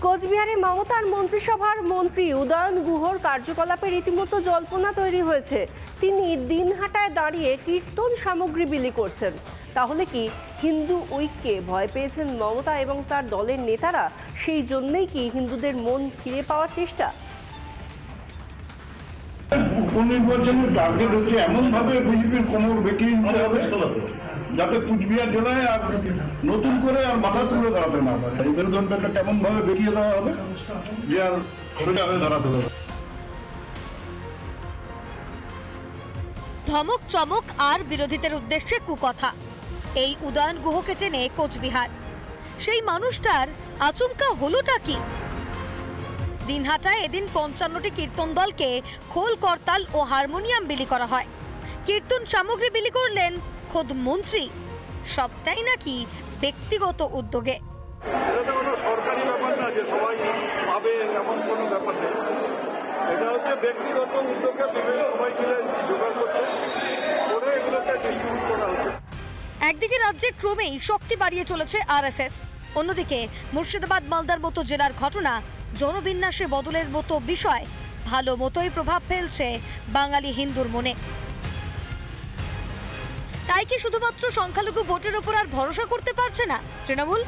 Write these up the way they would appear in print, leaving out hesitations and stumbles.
কোচবিহারে মমতার মন্ত্রিসভার মন্ত্রী উদয়ন গুহর কার্যকলাপে রীতিমতো জল্পনা তৈরি হয়েছে। তিনি দিনহাটায় দাঁড়িয়ে কীর্তন সামগ্রী বিলি করছেন। তাহলে কি হিন্দু ঐক্যে ভয় পেয়েছেন মমতা এবং তার দলের নেতারা? সেই জন্যই কি হিন্দুদের মন ফিরে পাওয়ার চেষ্টা? উপনির্বাচনের টার্গেট হচ্ছে এমনভাবে বিজেপির কোমর বেঁকিয়ে দিতে হবে যাতে কুচবিহার জেলায় আর নতুন করে আর মাথা তুলে দাঁড়াতে না পারে। এই মেরুদণ্ড কেমনভাবে বেঁকিয়ে দেওয়া হবে যে আর সোজা হয়ে দাঁড়াতে হবে। ধমক চমক আর বিরোধীদের উদ্দেশ্যে কুকথা। এই উদয়ন গুহকে চেনে কোচবিহার। সেই মানুষটার আচমকা হলোটা কি? দিনহাটায় এদিন ৫৫টি কীর্তন দলকে খোল করতাল ও হারমোনিয়াম বিলি করা হয়। কীর্তন সামগ্রী বিলি করলেন খোদ মন্ত্রী। সবটাই নাকি ব্যক্তিগত উদ্যোগে। এটা কোনো সরকারি ব্যাপার না যে সবাই পাবে এমন কোনো ব্যাপার নেই। এটা হচ্ছে ব্যক্তিগত উদ্যোগে সবাই মিলে জোগাড় করছে করে এগুলোকে ডিস্ট্রিবিউট করা হচ্ছে। একদিকে রাজ্যে ক্রমেই শক্তি বাড়িয়ে চলেছে আরএসএস, অন্যদিকে মুর্শিদাবাদ মালদার মতো জেলার ঘটনা জনবিন্যাসে বদলের মতো বিষয় ভালো মতোই প্রভাব ফেলছে বাঙালি হিন্দুর মনে। তাই কি শুধুমাত্র সংখ্যালঘু ভোটের উপর আর ভরসা করতে পারছে না তৃণমূল?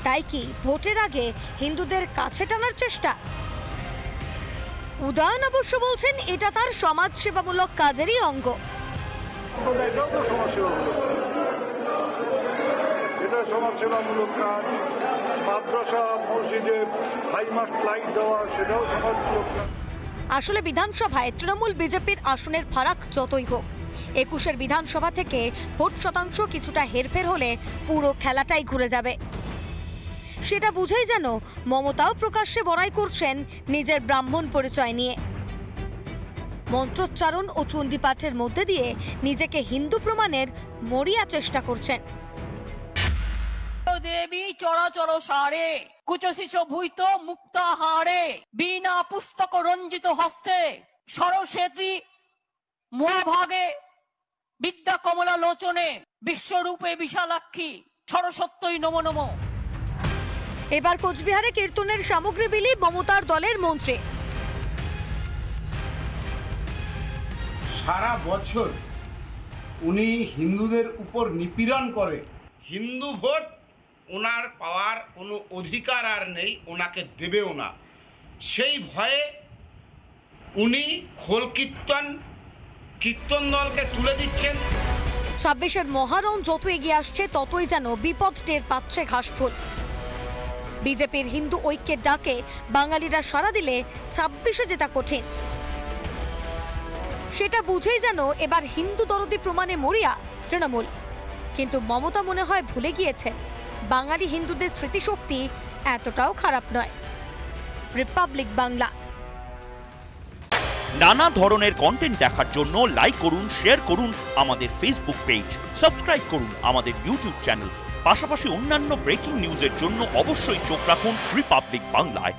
তাই কি ভোটের আগে হিন্দুদের কাছে টানার চেষ্টা? উদয়ন অবশ্য বলছেন এটা তার সমাজ সেবামূলক কাজেরই অঙ্গ। এটা সমাজসেবামূলক কাজ। মাদ্রাসা মসজিদে হাইমাস্ট লাইট দেওয়া সেটাও সমাজমূলক কাজ। আসলে বিধানসভায় তৃণমূল বিজেপির আসনের ফারাক যতই হোক, ২১-এর বিধানসভা থেকে ভোট শতাংশ কিছুটা হেরফের হলে পুরো খেলাটাই ঘুরে যাবে। সেটা বুঝেই যেন মমতাও প্রকাশ্যে বড়াই করছেন নিজের ব্রাহ্মণ পরিচয় নিয়ে। মন্ত্রোচ্চারণ ও চণ্ডীপাঠের মধ্যে দিয়ে নিজেকে হিন্দু প্রমাণের মরিয়া চেষ্টা করছেন। দেবী চরাচর সারে কুচশিচ ভূত মুক্তাহারে বিনা পুস্তক রঞ্জিত হস্তে সরস্বতী মহাভাগে বিদ্যা কমলা লোচনে বিশ্বরূপে বিশালাক্ষী সরস্বত্যই নমো নমো। এবার কোচবিহারে কীর্তনের সামগ্রী বিলি মমতার দলের মন্ত্রী। সারা বছর উনি হিন্দুদের উপর নিপীড়ন করে। হিন্দু ভোট ওনার পাওয়ার কোনো অধিকার আর নেই, ওনাকে দেবেও না। সেই ভয়ে উনি খোল কীর্তন দলকে তুলে দিচ্ছেন। ২৬-এর মহারণ যত এগিয়ে আসছে ততই যেন বিপদ টের পাচ্ছে ঘাসফুল। বিজেপির হিন্দু ঐক্যের ডাকে বাঙালিরা সাড়া দিলে ২৬-এ জেতা কঠিন। সেটা বুঝেই যেন এবার হিন্দু দরদি প্রমাণে মরিয়া তৃণমূল। কিন্তু মমতা মনে হয় ভুলে গিয়েছেন বাঙালি হিন্দুদের স্মৃতিশক্তি এতটাও খারাপ নয়। রিপাবলিক বাংলা। নানা ধরনের কন্টেন্ট দেখার জন্য লাইক করুন, শেয়ার করুন আমাদের ফেসবুক পেজ, সাবস্ক্রাইব করুন আমাদের ইউটিউব চ্যানেল। পাশাপাশি অন্যান্য ব্রেকিং নিউজের জন্য অবশ্যই চোখ রাখুন রিপাবলিক বাংলায়।